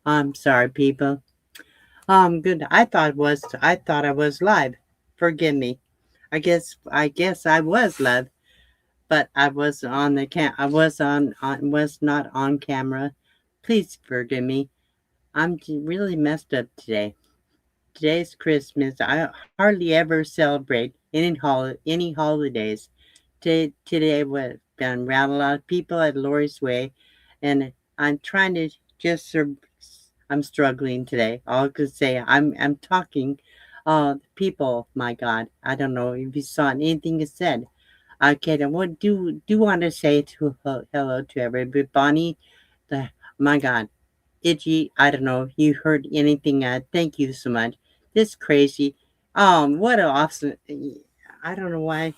I'm sorry, people. Good. I thought I was live. Forgive me. I guess I was live, but I was on the I was not on camera. Please forgive me. Really messed up today. Today's Christmas. I hardly ever celebrate any holidays. Today was been around a lot of people at Lori's Way, and I'm trying to just I'm struggling today. All I could say I'm talking. People, my God, I don't know if you saw anything you said. Okay, I do want to say hello to everybody. Bonnie, the my God, Itchy, I don't know if you heard anything. Thank you so much. This crazy. What an awesome. I don't know why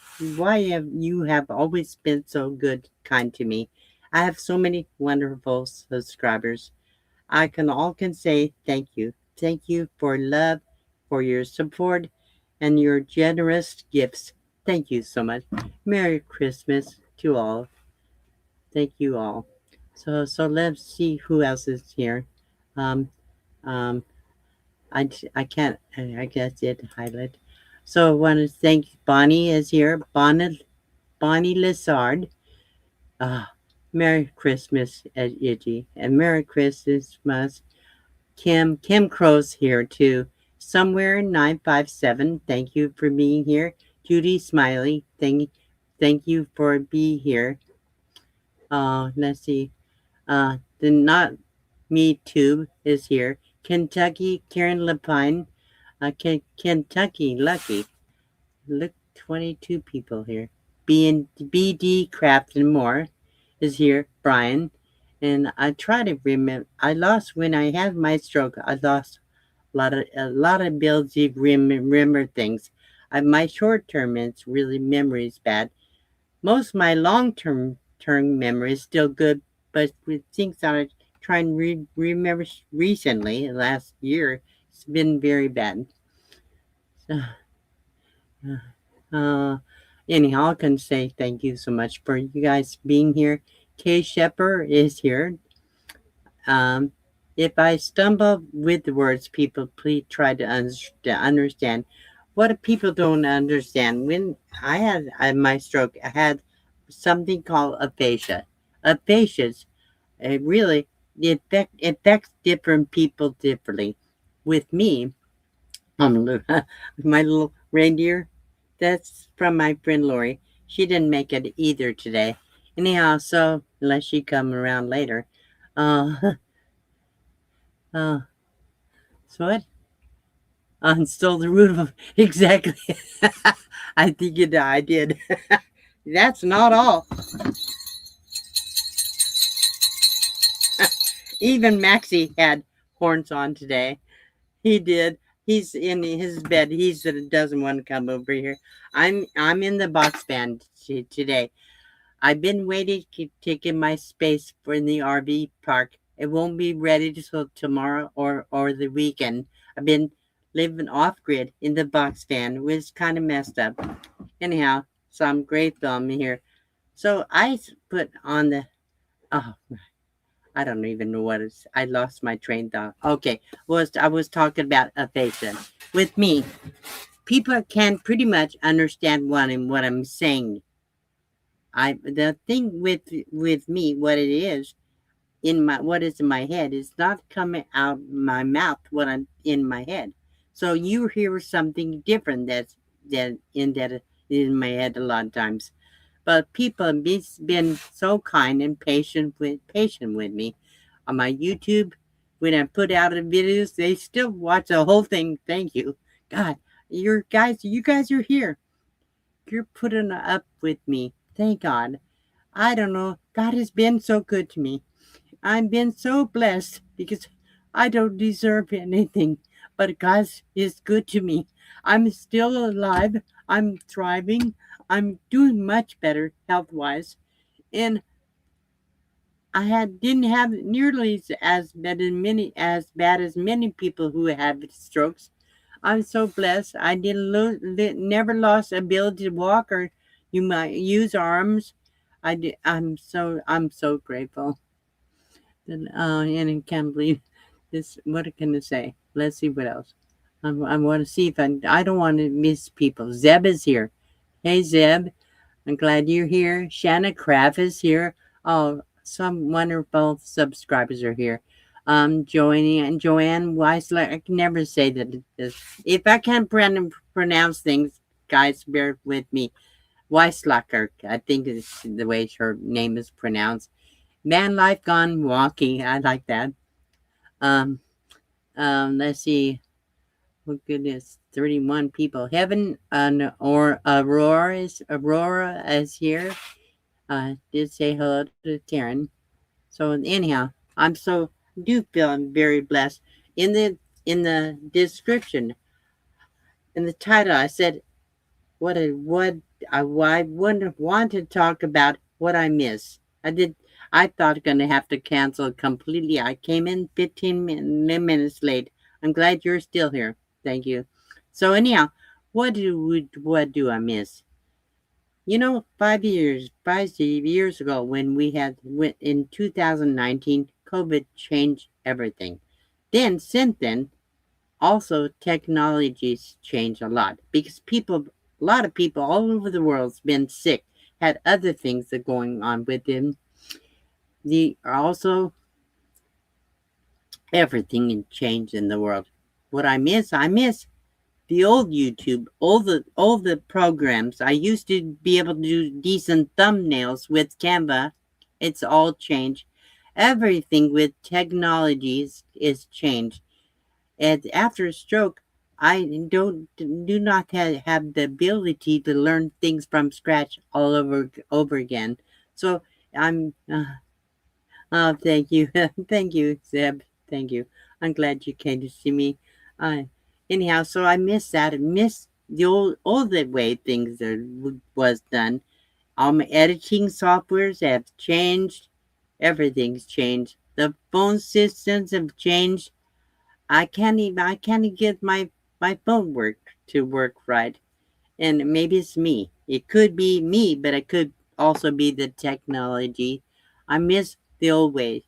you have always been so good, kind to me. I have so many wonderful subscribers. I can say thank you. Thank you for love, for your support, and your generous gifts. Thank you so much. Merry Christmas to all. Thank you all. So let's see who else is here. Um, um, I can't. I guess it highlight. So I want to thank Bonnie is here. Bonnie Lizard. Ah, Merry Christmas, Iggy, and Merry Christmas, Kim Crow's here too. Somewhere 957. Thank you for being here. Judy Smiley. Thank you for being here. Let's see. The Not Me Tube is here. Kentucky, Karen Lepine. Kentucky, lucky. Look, 22 people here. BD Craft and More is here. Brian. And I try to remember. I lost when I had my stroke. I lost a lot of ability to remember things. My short term is really memory is bad. Most of my long term memory is still good, but with things that I try and remember recently, last year, it's been very bad. So, uh, anyhow, I can say thank you so much for you guys being here. Kay Shepard is here. Um, if I stumble with the words, people, please try to understand. What people don't understand, when I had my stroke, I had something called aphasia. Aphasia, really, it affects different people differently. With me, my little reindeer, that's from my friend Lori. She didn't make it either today. Anyhow, so unless she come around later, uh, uh, so what? Stole the root of exactly. I think I did. That's not all. Even Maxie had horns on today. He did. He's in his bed. He doesn't want to come over here. I'm in the box band today. I've been waiting to get my space for in the RV park. It won't be ready till tomorrow or the weekend. I've been living off grid in the box van, which is kind of messed up. Anyhow, so I'm grateful I'm here. So put on the oh, I don't even know what it's. I lost my train of thought. Okay, I was talking about aphasia. With me, people can pretty much understand what I'm saying. The thing with me, what it is what is in my head is not coming out my mouth what I'm in my head. So you hear something different that in my head a lot of times. But people have been so kind and patient with me on my YouTube. When I put out the videos, they still watch the whole thing. Thank you, God. You guys are here. You're putting up with me. Thank God. I don't know. God has been so good to me. I've been so blessed because I don't deserve anything, but God is good to me. I'm still alive. I'm thriving. I'm doing much better health wise, and didn't have nearly as bad as many people who have strokes. I'm so blessed. I didn't never lost ability to walk or you might use arms. I'm so grateful. And I can't believe this. What can I say? Let's see what else. I want to see if I don't want to miss people. Zeb is here. Hey, Zeb. I'm glad you're here. Shanna Craft is here. Oh, some wonderful subscribers are here. Joanne Weisler. I can never say that. If I can't pronounce things, guys, bear with me. Weislacker, I think is the way her name is pronounced. Man Life Gone Walking. I like that. Um, let's see. Oh goodness, 31 people. Heaven or Aurora is here. Did say hello to Karen. So anyhow, I'm so do feel I'm very blessed. In the description, in the title, I said what I wouldn't want to talk about what I miss. I thought gonna have to cancel completely. I came in 15 minutes late. I'm glad you're still here. Thank you. So anyhow, what do I miss? You know, 5 years ago, when we had went in 2019, COVID changed everything. Then, since then, also technologies changed a lot because a lot of people all over the world's been sick, had other things that going on with them. The also everything changed in the world. What I miss the old YouTube, all the programs. I used to be able to do decent thumbnails with Canva. It's all changed. Everything with technologies is changed. And after a stroke, I do not have the ability to learn things from scratch all over again. So I'm oh, thank you. Thank you, Zeb. Thank you. I'm glad you came to see me. Uh, anyhow, so I miss that. I miss the old the way things was done. All my editing softwares have changed. Everything's changed. The phone systems have changed. I can't even get my phone to work right. And maybe it's me. It could be me, but it could also be the technology. I miss the old way.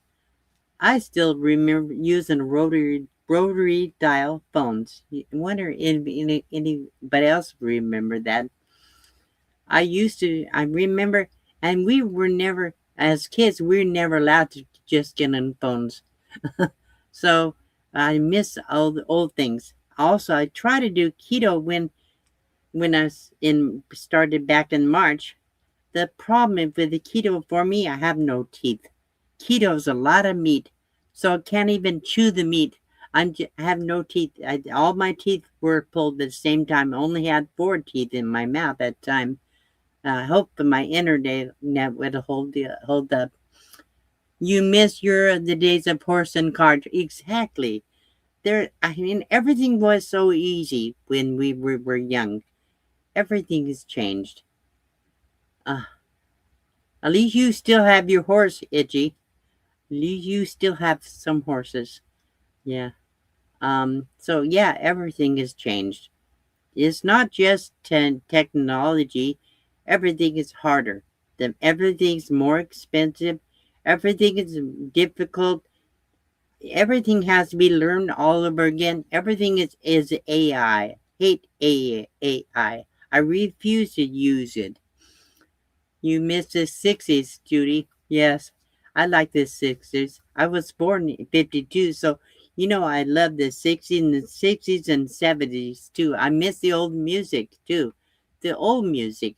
I still remember using rotary dial phones. I wonder if anybody else remember that. I remember, and we were never, as kids, we were never allowed to just get on phones. So I miss all the old things. Also, I try to do keto when I was started back in March. The problem with the keto for me, I have no teeth. Keto's a lot of meat, so I can't even chew the meat. I have no teeth. All my teeth were pulled at the same time. I only had 4 teeth in my mouth at the time. I hope that my internet would hold up. You miss the days of horse and cart. Exactly. I mean, everything was so easy when we were young. Everything has changed. Uh, at least you still have your horse, Itchy. At least you still have some horses. Yeah. So yeah, everything has changed. It's not just technology. Everything is harder. Everything's more expensive. Everything is difficult. Everything has to be learned all over again. Everything is AI. Hate AI. I refuse to use it. You missed the 60s, Judy. Yes, I like the 60s. I was born in 52, so I love the 60s and 70s too. I miss the old music too. The old music.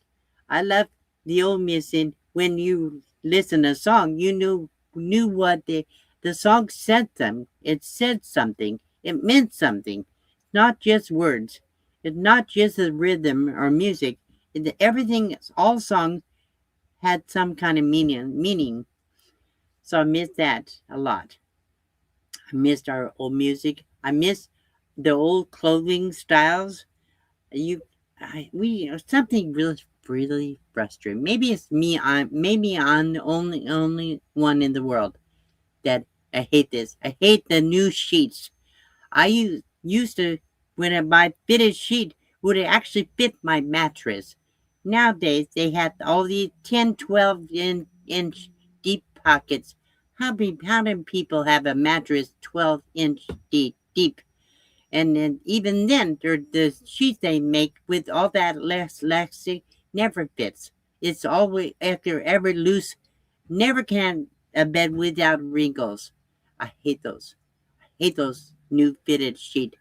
I love the old music. When you listen to a song, you knew what the song said them. It said something. It meant something. Not just words. It's not just a rhythm or music. Everything, all songs had some kind of meaning. So I miss that a lot. I missed our old music. I miss the old clothing styles. You, we something really frustrating. Maybe it's me. Maybe I'm the only one in the world that I hate this. I hate the new sheets. Used to, when I buy fitted sheet, would it actually fit my mattress? Nowadays, they have all these 10, 12 inch deep pockets. How do people have a mattress 12-inch deep? And then even then, the sheets they make with all that less elastic never fits. It's always after every loose. Never can a bed without wrinkles. I hate those. I hate those new fitted sheet.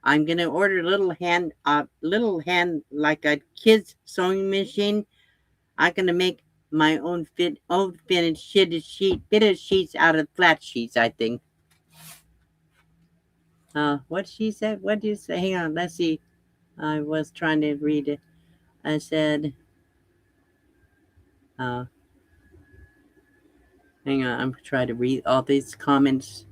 I'm gonna order little hand like a kid's sewing machine. I'm gonna make my own fitted sheets out of flat sheets. I think. What she said? What did you say? Hang on, let's see. I was trying to read it. I said, uh, hang on, I'm trying to read all these comments.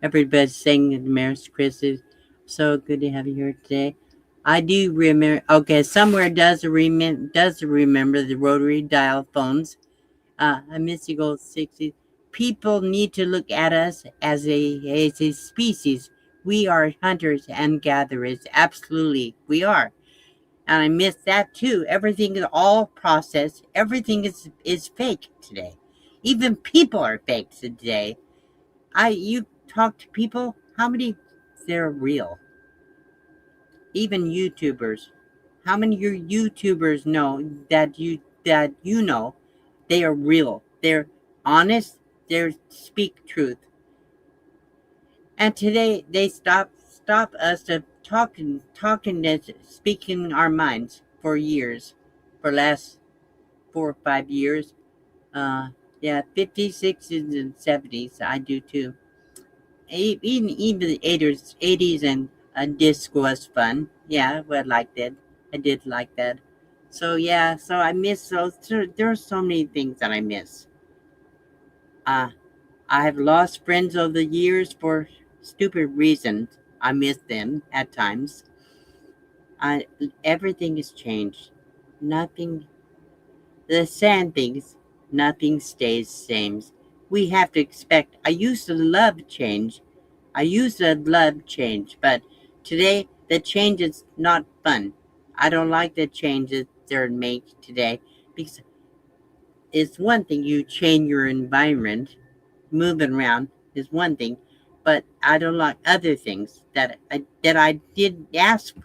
Everybody's saying Merry Christmas. So good to have you here today. I do remember. Okay, somewhere does remember the rotary dial phones. I miss the old 60s. People need to look at us as a species. We are hunters and gatherers. Absolutely, we are. And I miss that too. Everything is all processed. Everything is fake today. Even people are fake today. You talk to people, how many they're real? Even YouTubers. How many of your YouTubers know that you know they are real? They're honest, they speak truth. And today they stop us to talking this speaking our minds for years. For last 4 or 5 years. Uh yeah, 50s, 60s, and 70s. I do too. Even the 80s and disc was fun. Yeah, well, I liked it. I did like that. So yeah, so I miss those. There are so many things that I miss. Uh, I have lost friends over the years for stupid reasons. I miss them at times. I Everything has changed. Nothing. The sad things. Nothing stays the same. We have to expect. I used to love change. I used to love change, but today the change is not fun. I don't like the changes they're made today because it's one thing you change your environment, moving around is one thing, but I don't like other things that I did ask for.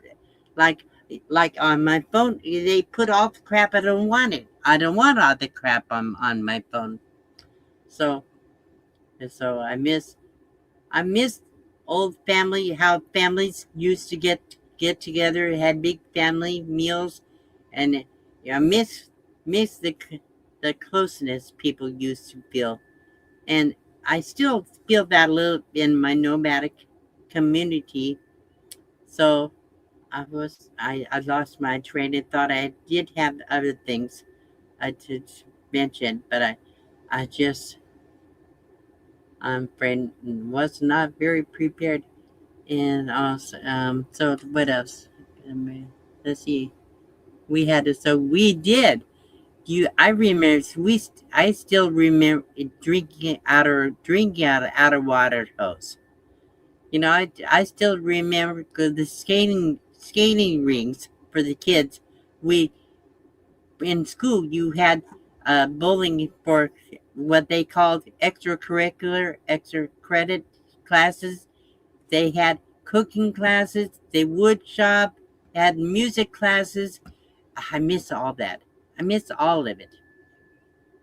Like like on my phone, they put all the crap I don't want it. I don't want all the crap on my phone. So so I miss old family, how families used to get together, had big family meals, and I miss the closeness people used to feel, and I still feel that a little in my nomadic community. So I lost my train of thought. I did have other things I did mention, but I just I'm afraid was not very prepared. And also, so what else? I mean, let's see. We had to, so we did. I remember, I still remember drinking out of water hose. I still remember the skating rings for the kids. We, in school, you had, bowling for what they called extra credit classes. They had cooking classes, they wood shop, had music classes. I miss all that. I miss all of it.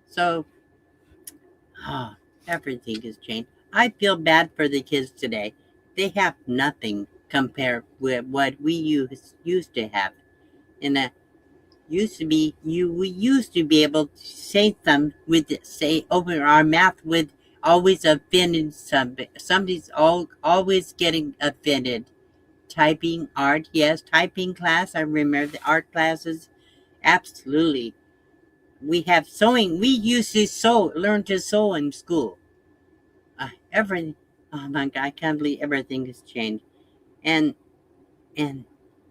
So, ah, everything has changed. I feel bad for the kids today. They have nothing compared with what we used to have. And used to be you we used to be able to say some with say open our mouth with always offending somebody's always getting offended. Typing art, yes, typing class. I remember the art classes. Absolutely. We have sewing. We used to learn to sew in school. Every Oh my god, I can't believe everything has changed. And and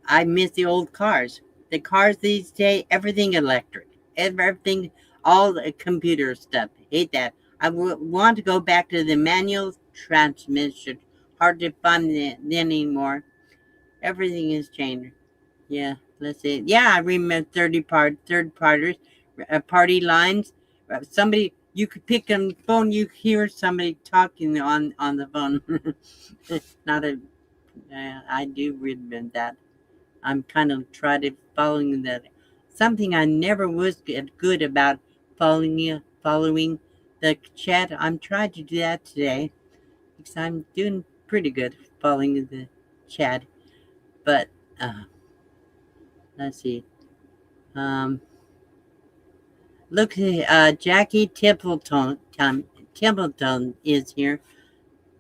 I miss the old cars. The cars these days, everything electric. Everything, all the computer stuff. Hate that. Want to go back to the manual transmission. Hard to find anymore. Everything has changed. Yeah, let's see. Yeah, I remember third parters, party lines. Somebody You could pick on the phone, you hear somebody talking on the phone. Not a, I do remember that. I'm kind of trying to following that. Something I never was good about following the chat. I'm trying to do that today because I'm doing pretty good following the chat. But uh, let's see. Um, look, Jackie Templeton is here.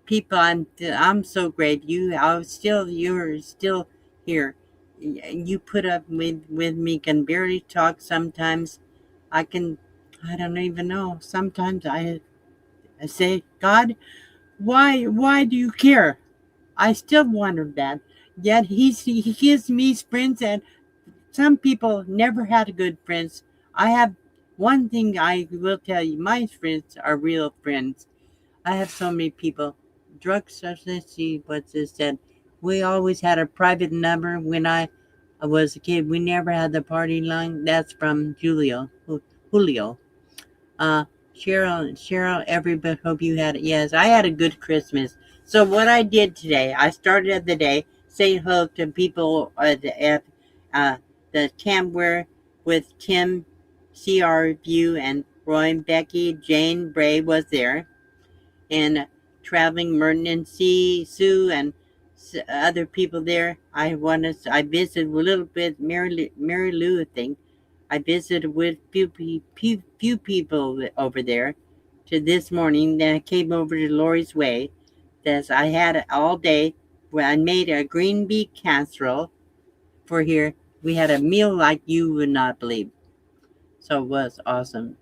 People, I'm so great. You're still here. You put up with me. Can barely talk sometimes. I can. I don't even know. Sometimes I say, God, why do you care? I still wonder that. Yet he gives me friends, and some people never had good friends. I have one thing I will tell you: my friends are real friends. I have so many people. Drug substance, what's this said? We always had a private number when I was a kid. We never had the party line. That's from Julio. Uh, Cheryl, everybody, hope you had it. Yes, I had a good Christmas. So what I did today, I started the day saying hello to people at uh, the campware with Tim, CR View, and Roy and Becky. Jane Bray was there, and traveling Merton and Sue and other people there. I visited a little bit Mary Lou, I think. I visited with few people over there. To this morning, then I came over to Lori's Way. That's I had it all day. Where I made a green bean casserole for here. We had a meal like you would not believe. So it was awesome.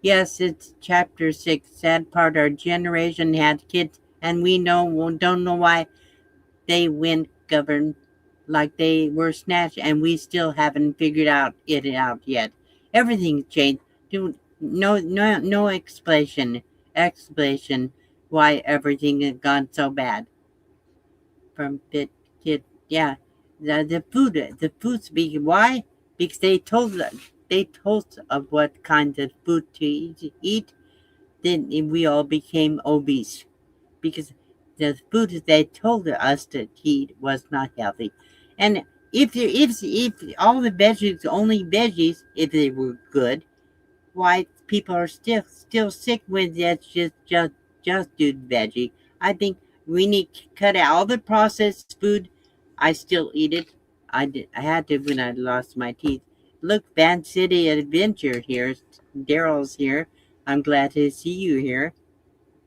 Yes, it's chapter 6. Sad part, our generation had kids, and we don't know why they went governed like they were snatched, and we still haven't figured it out yet. Everything's changed. No explanation why everything has gone so bad from bit kid. Yeah, the food speaking. Why? Because they told us of what kind of food to eat. Then we all became obese because the food they told us to eat was not healthy. And if all the veggies, only veggies, if they were good, why people are still sick with that just do veggie. I think we need to cut out all the processed food. I still eat it. I had to when I lost my teeth. Look, Van City Adventure here. Daryl's here. I'm glad to see you here.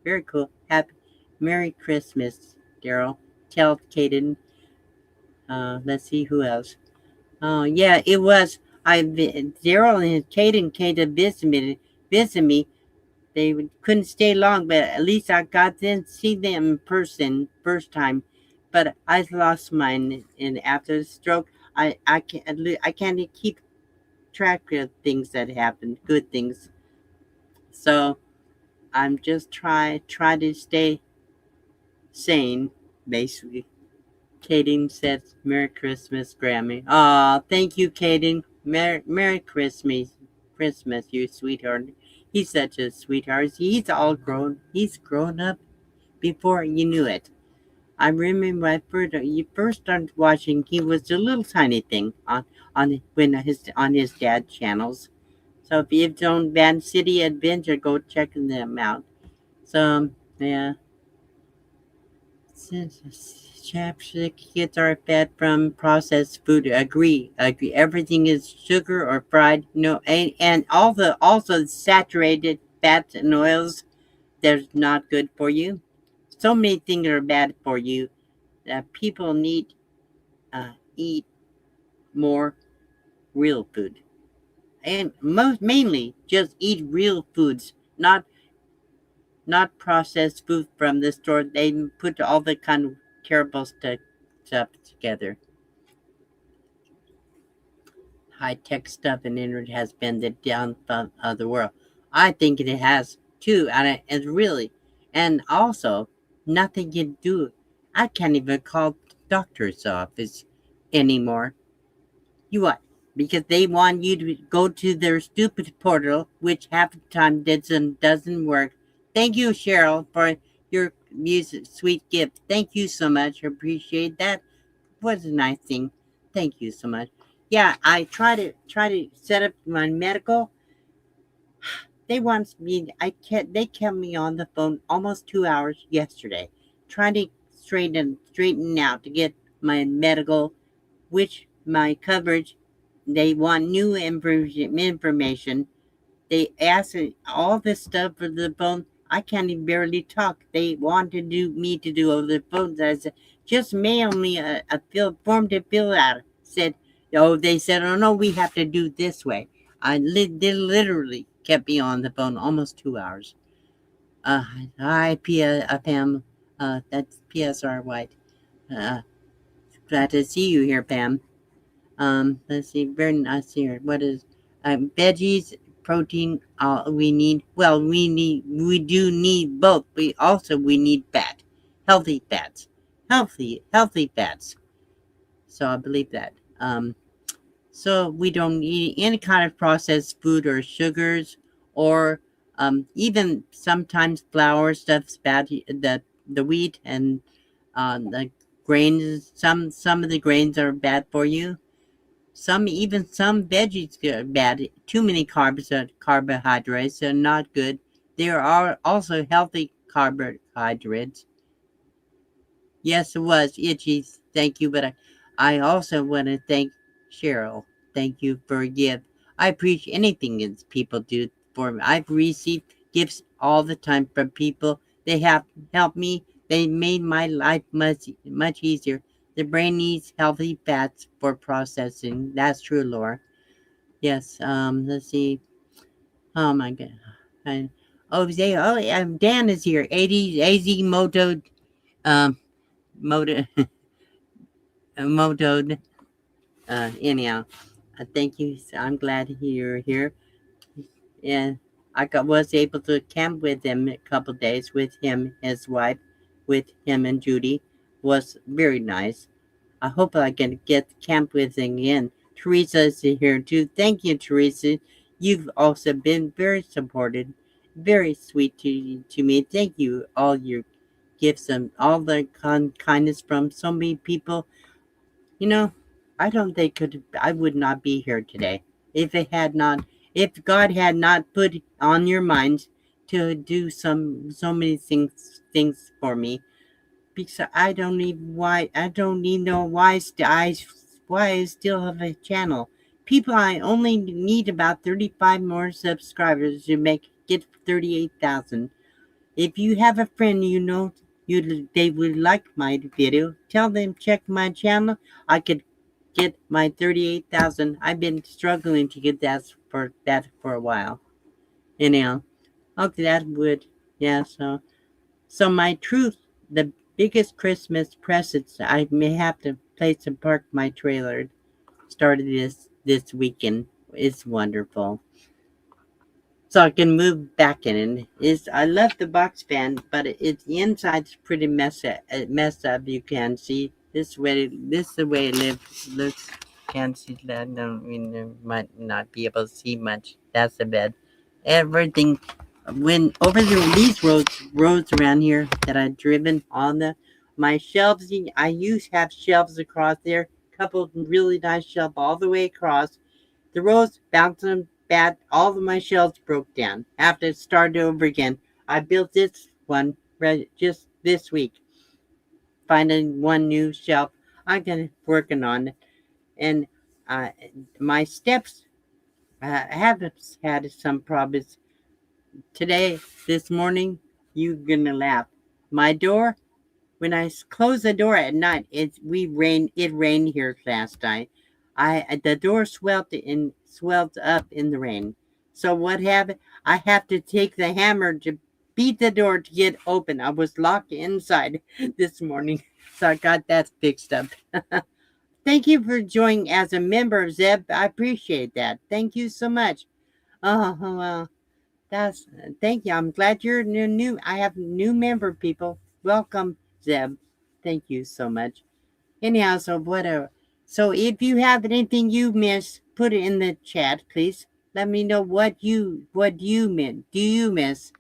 Very cool. Happy Merry Christmas, Daryl. Tell Caden. Let's see who else. Oh yeah, it was. Daryl and Caden came to visit me. They couldn't stay long, but at least I got to see them in person first time. But I lost mine, and after the stroke, I can't keep track of things that happened, good things. So I'm just try to stay sane, basically. Kaden says Merry Christmas, Grammy. Aw, thank you, Kaden. Merry Christmas, you sweetheart. He's such a sweetheart. He's grown up before you knew it. I remember you first started watching. He was a little tiny thing on his dad's channels. So if you've done Van City Adventure, go check them out. So yeah, chapstick kids are fed from processed food. Agree. Everything is sugar or fried. No, and all the also saturated fats and oils. They're not good for you. So many things are bad for you. People need eat more real food, and mainly just eat real foods, not processed food from the store. They put all the kind of terrible stuff together. High tech stuff and internet has been the downfall of the world. I think it has too, and really, and also nothing you do. I can't even call the doctor's office anymore. You what? because they want you to go to their stupid portal, which half the time doesn't work. Thank you, Cheryl, for your music, sweet gift. Thank you so much. Appreciate that. Was a nice thing. Thank you so much. Yeah, I try to set up my medical. They want me. I can't. They kept me on the phone almost 2 hours yesterday, trying to straighten out to get my medical, which my coverage. They want new information. They ask all this stuff for the phone. I can't even barely talk. They want to do me to do over the phone. I said, just mail me a form to fill out. Said, oh, they said, oh no, we have to do this way. They literally kept me on the phone almost 2 hours. Uh, hi, Pam. That's PSR White. Uh, glad to see you here, Pam. Let's see, very nice here. What is veggies, protein? We need. Well, we do need both. We need fat, healthy fats, healthy fats. So I believe that. So we don't eat any kind of processed food or sugars, or even sometimes flour stuff's bad. The wheat and the grains. Some of the grains are bad for you. Some veggies are bad. Too many carbohydrates are not good. There are also healthy carbohydrates. Yes, it was itchy. Thank you, but I also want to thank Cheryl. Thank you for a gift. I appreciate anything that people do for me. I've received gifts all the time from people. They have helped me. They made my life much easier. The brain needs healthy fats for processing. That's true, Laura. Yes. Let's see. Oh my God. I, Dan is here. AZ Moto. Um. Moto. Moto. Anyhow, thank you. I'm glad you're here. And was able to camp with him a couple days with him, his wife, with him and Judy. Was very nice. I hope I can get to camp with him again. Teresa's here too. Thank you, Teresa. You've also been very supportive, very sweet to me. Thank you. All your gifts and all the kindness from so many people. You know, I don't think I would not be here today if it had not if God had not put on your minds to do so many things for me, because I don't even know why I still have a channel. People, I only need about 35 more subscribers to get 38,000. If you have a friend they would like my video, tell them check my channel. I could get my 38,000. I've been struggling to get that for a while. Anyhow, okay, that would yeah. So my truth, the biggest Christmas presents I may have to place and park my trailer. Started this weekend. It's wonderful. So I can move back in it. I love the box fan, but the inside's pretty messed up. You can see this is the way it looks. Can't see that. No, might not be able to see much. That's the bed. Everything when over these roads around here that I've driven on my shelves. I used to have shelves across there. Couple really nice shelves all the way across the roads bouncing bad. All of my shelves broke down. I have to start over again. I built this one just this week. Finding one new shelf. I'm gonna working on it, and uh, my steps have had some problems today. This morning, you're gonna laugh. My door when I close the door at night, it rained here last night. The door swelled up in the rain. So what happened? I have to take the hammer to beat the door to get open. I was locked inside this morning, so I got that fixed up. Thank you for joining as a member, Zeb. I appreciate that. Thank you so much. Oh well, that's thank you. I'm glad you're new. I have new member people. Welcome, Zeb. Thank you so much. Anyhow, so whatever. So if you have anything you miss, put it in the chat, please. Let me know what you miss. Do you miss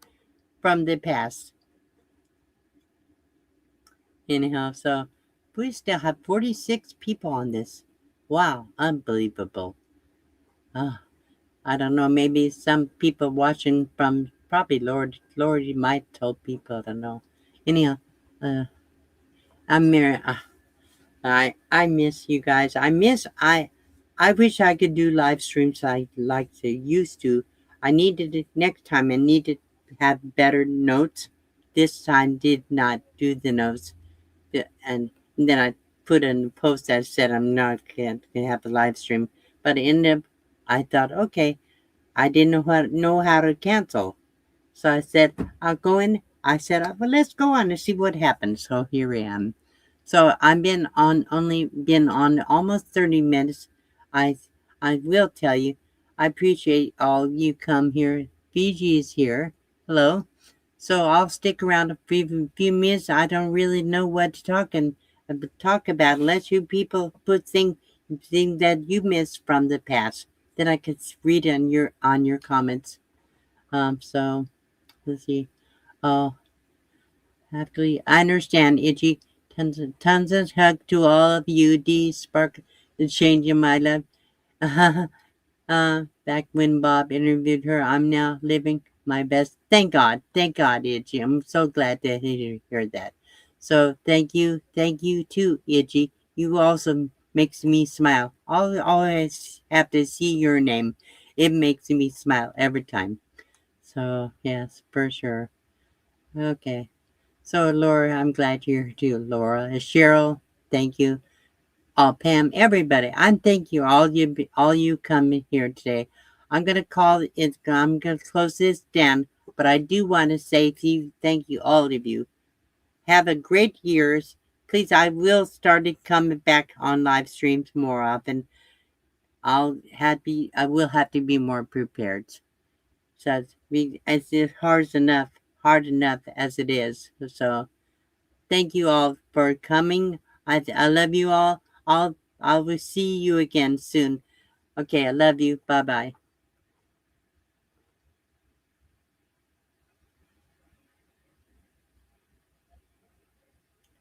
from the past? Anyhow, so we still have 46 people on this. Wow, unbelievable. Ah, I don't know. Maybe some people watching from probably Lord, you might tell people. I don't know. Anyhow, uh, I'm Mary. I miss you guys. I wish I could do live streams like they used to. I needed it next time. I needed to have better notes. This time did not do the notes. And then I put in a post that said I'm not can't have a live stream. But in the I thought, okay, I didn't know how to cancel. So I said, I'll go in. I said, well, let's go on and see what happens. So here I am. So I've been on only been on almost 30 minutes. I I will tell you, I appreciate all you come here. Fiji is here. Hello. So I'll stick around a few minutes. I don't really know what to talk about unless you people put things that you missed from the past. Then I could read on your comments. So let's see. Oh, actually, I understand, Itchy. Tons of hug to all of you. D spark the change in my life. Back when Bob interviewed her, I'm now living my best. Thank God, Itchy. I'm so glad that he heard that. So thank you too, Itchy. You also makes me smile. I'll always have to see your name. It makes me smile every time. So yes, for sure. Okay. So, Laura, I'm glad you're here too, Laura. Cheryl, thank you. Pam, everybody, I'm thank you all you come in here today. I'm gonna close this down, but I do want to say to you, thank you all of you. Have a great years. Please, I will start it coming back on live streams more often. I will have to be more prepared. So it's hard enough as it is. So thank you all for coming. I love you all. I will see you again soon. Okay, I love you. Bye bye.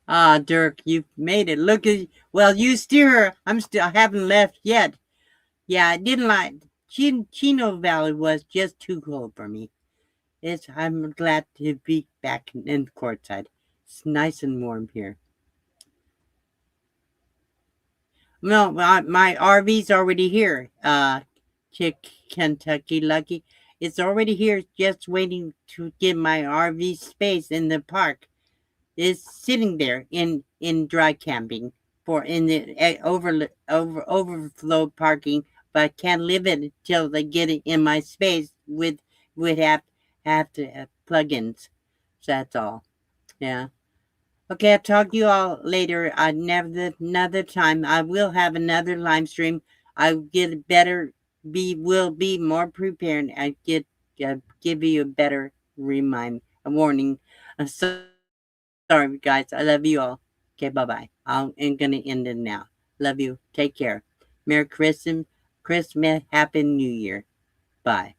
Ah, Dirk, you made it. Look at well, you steer. I haven't left yet. Yeah, I didn't like Chino Valley was just too cold for me. I'm glad to be back in the courtside. It's nice and warm here. No, my RV's already here. Chick Kentucky Lucky. It's already here, just waiting to get my RV space in the park. It's sitting there in dry camping for in the overflow parking, but I can't live it until they get it in my space with have to have plugins. So that's all. Yeah. Okay, I'll talk to you all later. Another time. I will have another live stream. I get better. Will be more prepared. I give you a better a warning. Sorry, guys. I love you all. Okay, bye bye. I'm gonna end it now. Love you. Take care. Merry Christmas. Happy New Year. Bye.